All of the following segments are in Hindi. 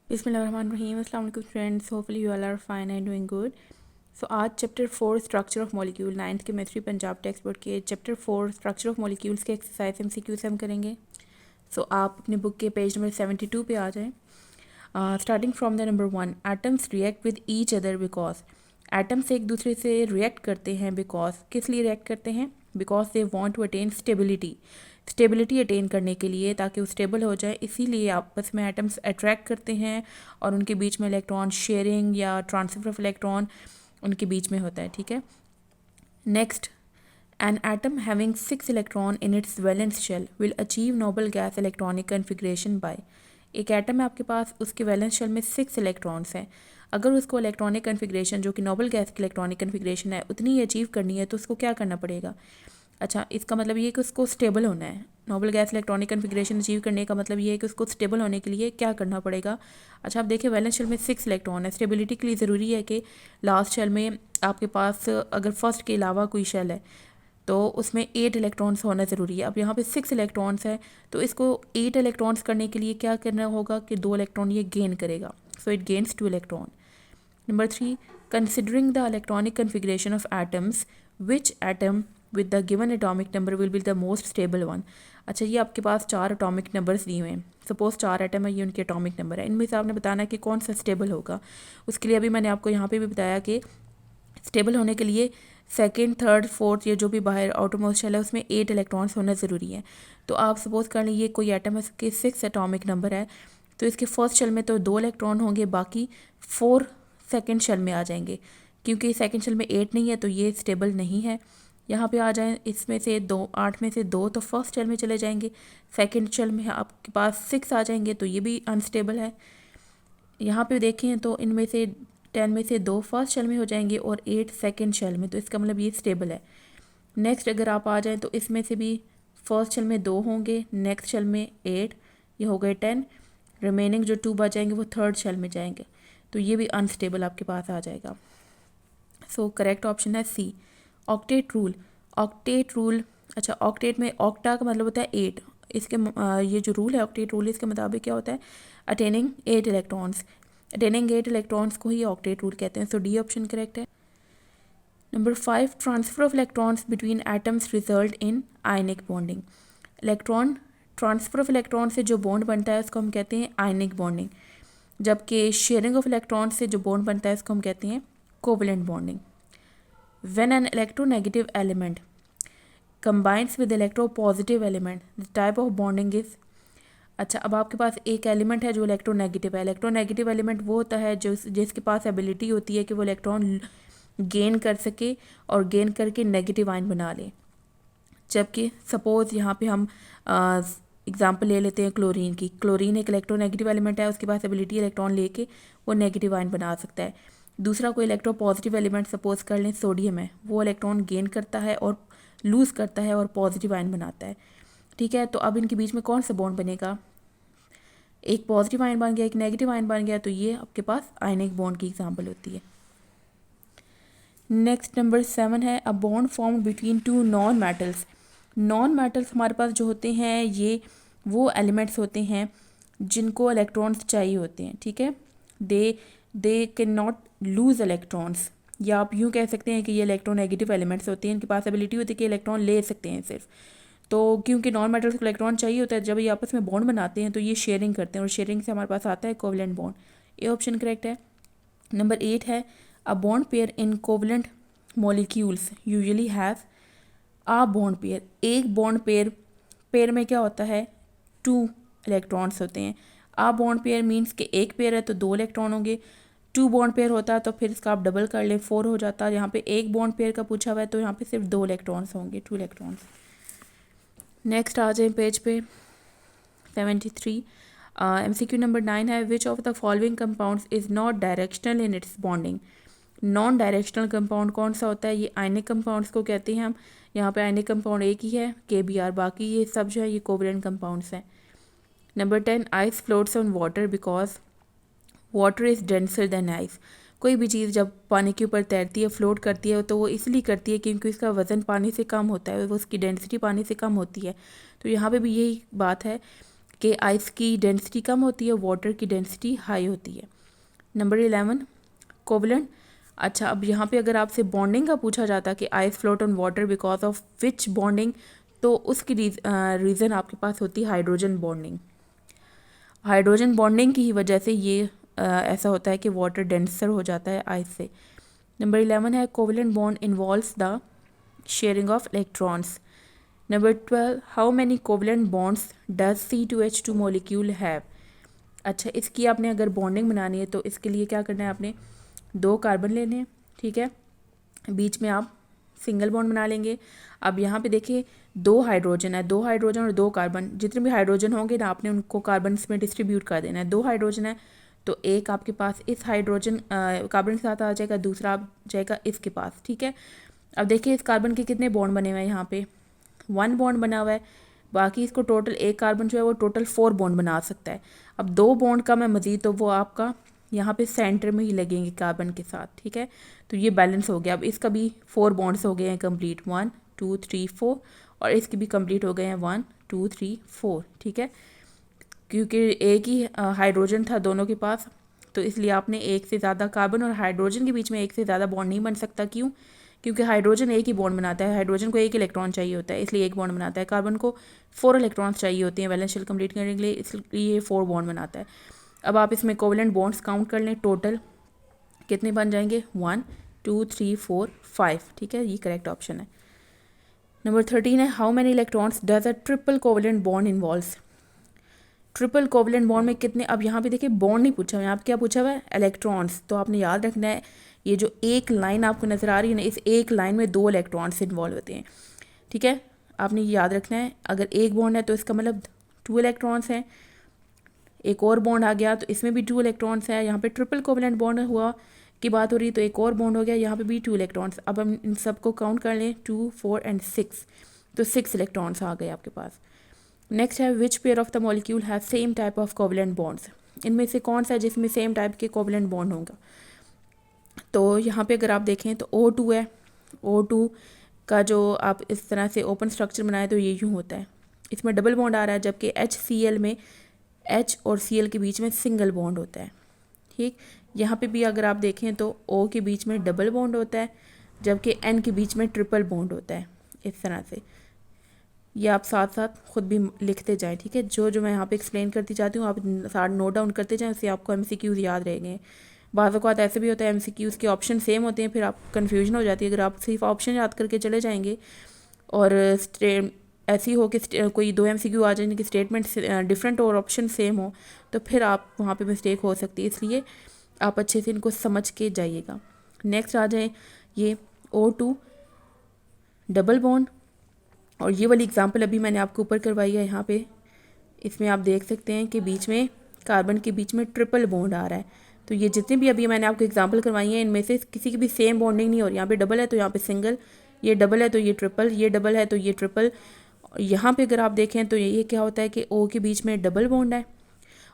बिस्मिल्लाहिर्रहमानिर्रहीम। अस्सलाम वालेकुम friends, hopefully you all are fine and doing good. So आज chapter 4 structure of molecule 9th chemistry Punjab text book के चैप्टर 4 स्ट्रक्चर ऑफ मॉलिक्यूल्स के एक्सरसाइज MCQ से हम करेंगे। सो आप अपने बुक के पेज नंबर 72 पे आ जाएं। Starting from the number 1, atoms react with each other because atoms एक दूसरे से रिएक्ट करते हैं बिकॉज किस लिए रिएक्ट करते हैं? Because they want to attain stability attain करने के लिए, ताकि वो स्टेबल हो जाए, इसीलिए आपस में एटम्स अट्रैक्ट करते हैं और उनके बीच में इलेक्ट्रॉन शेयरिंग या ट्रांसफर ऑफ इलेक्ट्रॉन उनके बीच में होता है। ठीक है, next, an atom having 6 electron in its valence shell will achieve noble gas electronic configuration by. एक एटम है आपके पास, उसके वैलेंस शेल में 6 इलेक्ट्रॉन्स हैं। अगर उसको इलेक्ट्रॉनिक कन्फिग्रेशन जो कि नोबल गैस की इलेक्ट्रॉनिक कन्फिग्रेशन है उतनी ही अचीव करनी है, तो उसको क्या करना पड़ेगा? अच्छा, इसका मतलब ये है कि उसको स्टेबल होना है। Nobel gas electronic configuration achieve करने का मतलब ये है कि उसको स्टेबल होने के लिए क्या करना पड़ेगा? अच्छा, आप देखिए वैलेंस शेल में 6 इलेक्ट्रॉन है। स्टेबिलिटी के लिए ज़रूरी है कि लास्ट शेल में आपके पास अगर फर्स्ट के अलावा कोई शेल है तो उसमें 8 इलेक्ट्रॉन्स होना ज़रूरी है। अब यहाँ पे 6 इलेक्ट्रॉन्स है, तो इसको 8 इलेक्ट्रॉन्स करने के लिए क्या करना होगा कि 2 इलेक्ट्रॉन ये गेन करेगा। So it gains 2 electron. Number 3, considering the electronic configuration of atoms, which atom with the given atomic number will be the most stable one. अच्छा, ये आपके पास 4 एटॉमिक नंबर्स दिए हुए हैं। सपोज 4 एटम है, ये उनके एटॉमिक नंबर है। इनमें से आपने बताना है कि कौन सा स्टेबल होगा। उसके लिए अभी मैंने आपको यहाँ पे भी बताया कि स्टेबल होने के लिए सेकंड, थर्ड, फोर्थ, ये जो भी बाहर आउटरमोस्ट शेल है उसमें 8 इलेक्ट्रॉन्स होना ज़रूरी है। तो आप सपोज कर लीजिए कोई एटम है, इसके 6 एटॉमिक नंबर है, तो इसके फर्स्ट शेल में तो 2 इलेक्ट्रॉन होंगे, बाकी 4 सेकंड शेल में आ जाएंगे। क्योंकि सेकंड शेल में 8 नहीं है तो ये स्टेबल नहीं है। यहाँ पे आ जाए, इसमें से 2, 8 में से 2 तो फर्स्ट शेल में चले जाएंगे, सेकंड शेल में आपके पास 6 आ जाएंगे, तो ये भी अनस्टेबल है। यहाँ पे देखें तो इनमें से 10 में से 2 फर्स्ट शेल में हो जाएंगे और 8 सेकंड शेल में, तो इसका मतलब ये स्टेबल है। नेक्स्ट अगर आप आ जाएं तो इसमें से भी फर्स्ट शेल में 2 होंगे, नेक्स्ट शेल में 8, ये हो गए 10, रिमेनिंग जो 2 बचेंगे वो थर्ड शेल में जाएंगे, तो ये भी अनस्टेबल आपके पास आ जाएगा। सो करेक्ट ऑप्शन है सी, ऑक्टेट रूल। ऑक्टेट रूल, अच्छा ऑक्टेट में ऑक्टा का मतलब होता है 8। इसके ये जो रूल है ऑक्टेट रूल, इसके मुताबिक क्या होता है? Attaining 8 electrons. अटेनिंग 8 इलेक्ट्रॉन्स को ही ऑक्टेट रूल कहते हैं। सो डी ऑप्शन करेक्ट है। Number 5, transfer of electrons between atoms result in ionic bonding. Electron transfer of electron से जो बॉन्ड बनता है उसको हम कहते हैं आयनिक बॉन्डिंग, जबकि शेयरिंग ऑफ इलेक्ट्रॉन से जो बॉन्ड बनता है उसको हम कहते हैं covalent bonding. When an electronegative element combines with electropositive element, the type of bonding is। अच्छा, अब आपके पास एक एलिमेंट है जो इलेक्ट्रोनेगेटिव है। इलेक्ट्रोनेगेटिव एलिमेंट वो होता है जो जिसके पास एबिलिटी होती है कि वो इलेक्ट्रॉन गेन कर सके और गेन करके नेगेटिव आयन बना ले। जबकि सपोज यहाँ पे हम एग्जांपल ले लेते हैं क्लोरीन की। क्लोरीन एक इलेक्ट्रोनेगेटिव एलिमेंट है, उसके पास एबिलिटी इलेक्ट्रॉन लेके वो नेगेटिव आयन बना सकता है। दूसरा कोई इलेक्ट्रो पॉजिटिव एलिमेंट सपोज कर लें सोडियम है, वो इलेक्ट्रॉन गेन करता है और लूज़ करता है और पॉजिटिव आयन बनाता है। ठीक है, तो अब इनके बीच में कौन सा बॉन्ड बनेगा? एक पॉजिटिव आयन बन गया, एक नेगेटिव आयन बन गया, तो ये आपके पास आयनिक बॉन्ड की एग्जांपल होती है। नेक्स्ट नंबर 7 है, a bond form between 2 non metals. Non metals हमारे पास जो होते हैं ये वो एलिमेंट्स होते हैं जिनको इलेक्ट्रॉन्स चाहिए होते हैं। ठीक है, they can not lose electrons, या आप यूँ कह सकते हैं कि ये इलेक्ट्रोनेगेटिव एलिमेंट्स होते हैं, इनके पास एबिलिटी होती है कि इलेक्ट्रॉन ले सकते हैं सिर्फ। तो क्योंकि नॉन मेटल्स को इलेक्ट्रॉन चाहिए होता है, जब ये आपस में बॉन्ड बनाते हैं तो ये शेयरिंग करते हैं और शेयरिंग से हमारे पास आता है कोवलेंट बॉन्ड। ये ऑप्शन करेक्ट है। नंबर 8 है, a bond pair in covalent molecules usually have a bond pair. एक बॉन्ड पेयर में क्या होता है? 2 इलेक्ट्रॉन्स होते हैं। आ बॉन्ड पेयर मीन्स कि एक पेयर है तो 2 इलेक्ट्रॉन होंगे। 2 बॉन्ड पेयर होता है तो फिर इसका आप डबल कर लें, 4 हो जाता है। यहाँ पे एक बॉन्ड पेयर का पूछा हुआ है तो यहाँ पे सिर्फ 2 इलेक्ट्रॉन्स होंगे, 2 इलेक्ट्रॉन्स। नेक्स्ट आ जाए पेज पे 73। MCQ नंबर 9 है, which of the following compounds is not directional in its bonding. Non directional compound कौन सा होता है? ये आयनिक कंपाउंड्स को कहते हैं हम। यहाँ पे आयनिक कंपाउंड एक ही है KBr, बाकी ये सब जो है ये कोवलेंट कंपाउंड्स हैं। Number 10, ice floats on water because water is denser then ice. कोई भी चीज़ जब पानी के ऊपर तैरती है, फ्लोट करती है, तो वो इसलिए करती है क्योंकि उसका वज़न पानी से कम होता है, वो उसकी डेंसिटी पानी से कम होती है। तो यहाँ पे भी यही बात है कि आइस की डेंसिटी कम होती है, वाटर की डेंसिटी हाई होती है। Number 11 covalent. अच्छा, अब यहाँ पे अगर आपसे बॉन्डिंग का पूछा जाता कि ice float on water because of which bonding, तो उसकी रीज़न आपके पास होती है हाइड्रोजन बॉन्डिंग। हाइड्रोजन बॉन्डिंग की ही वजह से ये ऐसा होता है कि वाटर डेंसर हो जाता है आइस से। नंबर 11 है covalent bond involves the sharing of electrons. Number 12 how many covalent bonds does C2H2 molecule have. अच्छा, इसकी आपने अगर बॉन्डिंग बनानी है तो इसके लिए क्या करना है, आपने 2 कार्बन लेने हैं, ठीक है, बीच में आप सिंगल बॉन्ड बना लेंगे। अब यहाँ पे देखिए 2 हाइड्रोजन है, 2 हाइड्रोजन और 2 कार्बन, जितने भी हाइड्रोजन होंगे ना आपने उनको कार्बन में डिस्ट्रीब्यूट कर देना है। 2 हाइड्रोजन है तो एक आपके पास इस हाइड्रोजन कार्बन के साथ आ जाएगा, दूसरा आ जाएगा इसके पास, ठीक है। अब देखिए इस कार्बन के कितने बॉन्ड बने हुए हैं, यहाँ पे 1 बॉन्ड बना हुआ है, बाकी इसको टोटल एक कार्बन जो है वो टोटल 4 बॉन्ड बना सकता है। अब 2 बॉन्ड का मैं मज़ीद, तो वो आपका यहाँ पे सेंटर में ही लगेंगे कार्बन के साथ, ठीक है। तो ये बैलेंस हो गया। अब इसका भी 4 बॉन्ड्स हो गए हैं कंप्लीट, 1 2 3 4, और इसके भी कंप्लीट हो गए हैं 1 2 3 4, ठीक है। क्योंकि एक ही हाइड्रोजन था दोनों के पास, तो इसलिए आपने एक से ज़्यादा कार्बन और हाइड्रोजन के बीच में एक से ज़्यादा बॉन्ड नहीं बन सकता। क्यों? क्योंकि हाइड्रोजन एक ही बॉन्ड बनाता है, हाइड्रोजन को एक इलेक्ट्रॉन चाहिए होता है, इसलिए एक बॉन्ड बनाता है। कार्बन को 4 इलेक्ट्रॉन्स चाहिए होते हैं वैलेंस शेल कंप्लीट करने के लिए, इसलिए 4 बॉन्ड बनाता है। अब आप इसमें कोवलेंट बॉन्ड्स काउंट कर लें, टोटल कितने बन जाएंगे, 1 2 3 4 5, ठीक है, ये करेक्ट ऑप्शन है। नंबर 13 है how many electrons does a triple covalent bond involves. Triple covalent bond में कितने, अब यहाँ पे देखिए बॉन्ड नहीं पूछा हुआ है, यहाँ पे क्या पूछा हुआ है, इलेक्ट्रॉन्स। तो आपने याद रखना है ये जो एक लाइन आपको नज़र आ रही है ना, इस एक लाइन में 2 इलेक्ट्रॉन्स इन्वॉल्व होते हैं, ठीक है। आपने ये याद रखना है, अगर एक बॉन्ड है तो इसका मतलब 2 इलेक्ट्रॉन्स हैं, एक और बॉन्ड आ गया तो इसमें भी 2 इलेक्ट्रॉन्स है। यहाँ पे ट्रिपल कोवलेंट बॉन्ड हुआ की बात हो रही है तो एक और बॉन्ड हो गया, यहाँ पे भी 2 इलेक्ट्रॉन्स। अब हम इन सबको काउंट कर लें, 2 4 एंड 6, तो 6 इलेक्ट्रॉन्स आ गए आपके पास। नेक्स्ट है which pair of the molecule have same type of covalent bonds. इनमें से कौन सा है जिसमें सेम टाइप के कोवलेंट बॉन्ड होगा। तो यहाँ पे अगर आप देखें तो O2 है, O2 का जो आप इस तरह से ओपन स्ट्रक्चर बनाए तो ये यूँ होता है, इसमें डबल बॉन्ड आ रहा है, जबकि HCl में H और Cl के बीच में सिंगल बॉन्ड होता है, ठीक। यहाँ पे भी अगर आप देखें तो O के बीच में डबल बॉन्ड होता है, जबकि N के बीच में ट्रिपल बॉन्ड होता है, इस तरह से। ये आप साथ साथ खुद भी लिखते जाएं, ठीक है। जो जो मैं यहाँ पे एक्सप्लेन करती जाती हूँ आप साथ नोट डाउन करते जाएं, उससे आपको MCQs याद रहेंगे। बाज़ औक़ात ऐसे भी होता है MCQs के ऑप्शन सेम होते हैं, फिर आप कन्फ्यूजन हो जाती है। अगर आप सिर्फ ऑप्शन याद करके चले जाएंगे और ऐसी हो कि कोई 2 MCQ आ जाए कि स्टेटमेंट डिफरेंट और ऑप्शन सेम हो, तो फिर आप वहाँ पे मिस्टेक हो सकती है, इसलिए आप अच्छे से इनको समझ के जाइएगा। नेक्स्ट आ जाए ये O2 डबल बॉन्ड, और ये वाली एग्जांपल अभी मैंने आपको ऊपर करवाई है। यहाँ पे इसमें आप देख सकते हैं कि बीच में कार्बन के बीच में ट्रिपल बॉन्ड आ रहा है। तो ये जितने भी अभी मैंने आपको एग्जांपल करवाई हैं इनमें से किसी की भी सेम बॉन्डिंग नहीं हो रही। यहाँ पे डबल है तो यहाँ पे सिंगल, ये डबल है तो ये ट्रिपल, ये डबल है तो ये ट्रिपल। यहाँ पे अगर आप देखें तो ये क्या होता है कि O के बीच में डबल बॉन्ड है,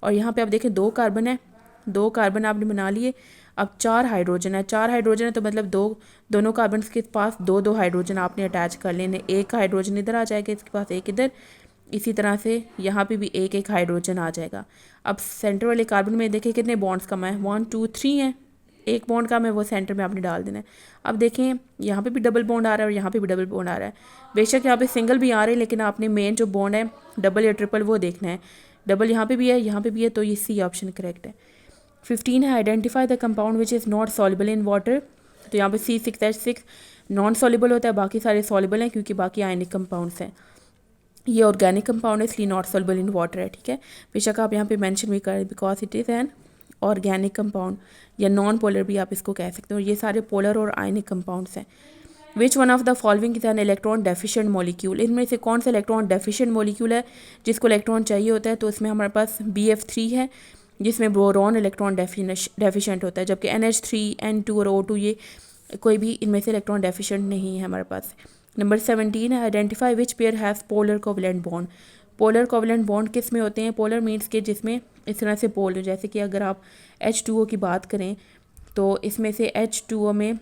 और यहाँ पे आप देखें 2 कार्बन है, 2 कार्बन आपने बना लिए। अब 4 हाइड्रोजन है, 4 हाइड्रोजन है तो मतलब दोनों कार्बन के पास 2 हाइड्रोजन आपने अटैच कर लेने। एक हाइड्रोजन इधर आ जाएगा इसके पास, एक इधर, इसी तरह से यहाँ पे भी एक हाइड्रोजन आ जाएगा। अब सेंटर वाले कार्बन में देखिए कितने बॉन्ड्स कम है, 1 2 3 है, एक बॉन्ड कम है, वो सेंटर में आपने डाल देना है। अब देखें यहाँ पे भी डबल बॉन्ड आ रहा है और यहाँ पे भी डबल बॉन्ड आ रहा है। बेशक यहाँ पे सिंगल भी आ रहे हैं, लेकिन आपने मेन जो बॉन्ड है डबल या ट्रिपल वो देखना है। डबल यहाँ पे भी है, यहाँ पे भी है, तो ये C ऑप्शन करेक्ट है। 15 है identify the compound which is not soluble in water. तो यहाँ पे C6H6 नॉन सॉल्युबल होता है, बाकी सारे सॉल्युबल हैं क्योंकि बाकी आयनिक कंपाउंड्स हैं। ये ऑर्गेनिक कंपाउंड है इसलिए नॉट सॉल्युबल इन वाटर है, ठीक है। बेशक आप यहाँ पे मेंशन भी करें because it is an organic compound, या नॉन पोलर भी आप इसको कह सकते हो। ये सारे पोलर और आयनिक कंपाउंड्स हैं। Which one of the following is an electron deficient molecule. इनमें से कौन सा इलेक्ट्रॉन डेफिशिएंट मॉलिक्यूल है जिसको इलेक्ट्रॉन चाहिए होता है। तो इसमें हमारे पास BF3 है जिसमें बोरॉन इलेक्ट्रॉन डेफिशिएंट होता है, जबकि NH3 N2 और O2 ये कोई भी इनमें से इलेक्ट्रॉन डेफिशिएंट नहीं है हमारे पास। नंबर 17 है identify which pair has polar covalent bond. Polar covalent bond किस में होते हैं, पोलर मीन्स के जिसमें इस तरह से पोल, जैसे कि अगर आप H2O की बात करें तो इसमें से H2O में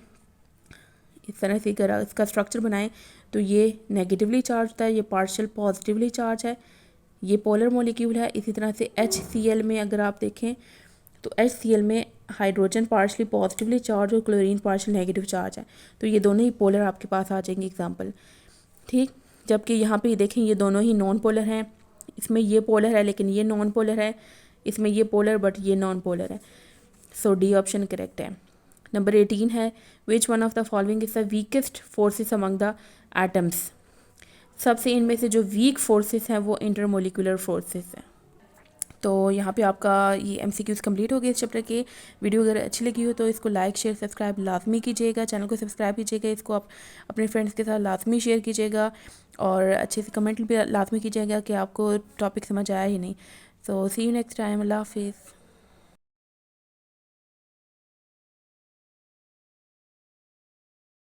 इस तरह से अगर इसका स्ट्रक्चर बनाएं तो ये नेगेटिवली चार्ज होता है, ये पार्शियल पॉजिटिवली चार्ज है, ये पोलर मॉलिक्यूल है। इसी तरह से HCl में अगर आप देखें तो HCl में हाइड्रोजन पार्शली पॉजिटिवली चार्ज और क्लोरीन पार्शल नेगेटिव चार्ज है, तो ये दोनों ही पोलर आपके पास आ जाएंगे एग्जांपल, ठीक। जबकि यहाँ पे देखें ये दोनों ही नॉन पोलर हैं, इसमें ये पोलर है लेकिन ये नॉन पोलर है, इसमें ये पोलर बट ये नॉन पोलर है। सो डी ऑप्शन करेक्ट है। नंबर 18 है, which one of the following is the weakest forces among the atoms. सबसे इनमें से जो वीक फोर्सेस हैं वो इंटरमोलिकुलर फोर्सेस हैं। तो यहाँ पे आपका ये MCQs कंप्लीट हो गए इस चैप्टर के। वीडियो अगर अच्छी लगी हो तो इसको लाइक शेयर सब्सक्राइब लाजमी कीजिएगा, चैनल को सब्सक्राइब कीजिएगा, इसको आप अपने फ्रेंड्स के साथ लाजमी शेयर कीजिएगा और अच्छे से कमेंट भी लाजमी कीजिएगा कि आपको टॉपिक समझ आया ही नहीं। सो सी यू नेक्स्ट टाइम, अल्लाह हाफिज़।